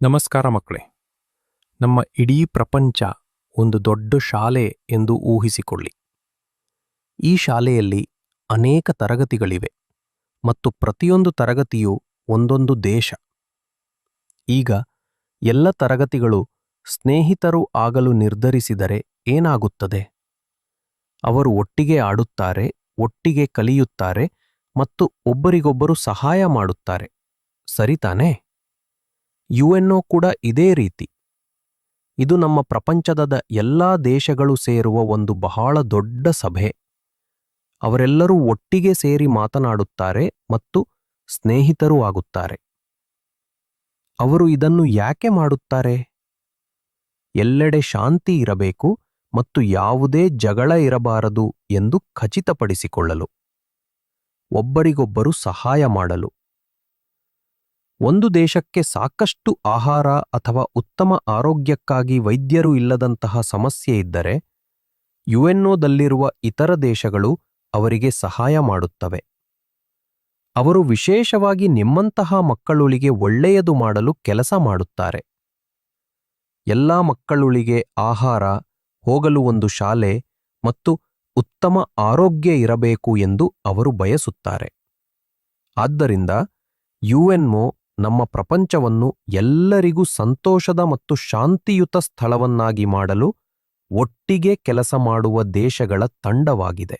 ನಮಸ್ಕಾರ ಮಕ್ಕಳೇ. ನಮ್ಮ ಇಡೀ ಪ್ರಪಂಚ ಒಂದು ದೊಡ್ಡ ಶಾಲೆ ಎಂದು ಊಹಿಸಿಕೊಳ್ಳಿ. ಈ ಶಾಲೆಯಲ್ಲಿ ಅನೇಕ ತರಗತಿಗಳಿವೆ ಮತ್ತು ಪ್ರತಿಯೊಂದು ತರಗತಿಯು ಒಂದೊಂದು ದೇಶ. ಈಗ ಎಲ್ಲ ತರಗತಿಗಳು ಸ್ನೇಹಿತರು ಆಗಲು ನಿರ್ಧರಿಸಿದರೆ ಏನಾಗುತ್ತದೆ? ಅವರು ಒಟ್ಟಿಗೆ ಆಡುತ್ತಾರೆ, ಒಟ್ಟಿಗೆ ಕಲಿಯುತ್ತಾರೆ ಮತ್ತು ಒಬ್ಬರಿಗೊಬ್ಬರು ಸಹಾಯ ಮಾಡುತ್ತಾರೆ, ಸರಿತಾನೇ? ಯುಎನ್ಒ ಕೂಡ ಇದೇ ರೀತಿ. ಇದು ನಮ್ಮ ಪ್ರಪಂಚದ ಎಲ್ಲಾ ದೇಶಗಳು ಸೇರುವ ಒಂದು ಬಹಳ ದೊಡ್ಡ ಸಭೆ. ಅವರೆಲ್ಲರೂ ಒಟ್ಟಿಗೆ ಸೇರಿ ಮಾತನಾಡುತ್ತಾರೆ ಮತ್ತು ಸ್ನೇಹಿತರೂ ಆಗುತ್ತಾರೆ. ಅವರು ಇದನ್ನು ಯಾಕೆ ಮಾಡುತ್ತಾರೆ? ಎಲ್ಲೆಡೆ ಶಾಂತಿ ಇರಬೇಕು ಮತ್ತು ಯಾವುದೇ ಜಗಳ ಇರಬಾರದು ಎಂದು ಖಚಿತಪಡಿಸಿಕೊಳ್ಳಲು, ಒಬ್ಬರಿಗೊಬ್ಬರು ಸಹಾಯ ಮಾಡಲು. ಒಂದು ದೇಶಕ್ಕೆ ಸಾಕಷ್ಟು ಆಹಾರ ಅಥವಾ ಉತ್ತಮ ಆರೋಗ್ಯಕ್ಕಾಗಿ ವೈದ್ಯರು ಇಲ್ಲದಂತಹ ಸಮಸ್ಯೆ ಇದ್ದರೆ, ಯುಎನ್ಒದಲ್ಲಿರುವ ಇತರ ದೇಶಗಳು ಅವರಿಗೆ ಸಹಾಯ ಮಾಡುತ್ತವೆ. ಅವರು ವಿಶೇಷವಾಗಿ ನಿಮ್ಮಂತಹ ಮಕ್ಕಳುಗಳಿಗೆ ಒಳ್ಳೆಯದು ಮಾಡಲು ಕೆಲಸ ಮಾಡುತ್ತಾರೆ. ಎಲ್ಲಾ ಮಕ್ಕಳುಗಳಿಗೆ ಆಹಾರ, ಹೋಗಲು ಒಂದು ಶಾಲೆ ಮತ್ತು ಉತ್ತಮ ಆರೋಗ್ಯ ಇರಬೇಕು ಎಂದು ಅವರು ಬಯಸುತ್ತಾರೆ. ಆದ್ದರಿಂದ ಯುಎನ್ಒ ನಮ್ಮ ಪ್ರಪಂಚವನ್ನು ಎಲ್ಲರಿಗೂ ಸಂತೋಷದ ಮತ್ತು ಶಾಂತಿಯುತ ಸ್ಥಳವನ್ನಾಗಿ ಮಾಡಲು ಒಟ್ಟಿಗೆ ಕೆಲಸ ಮಾಡುವ ದೇಶಗಳ ತಂಡವಾಗಿದೆ.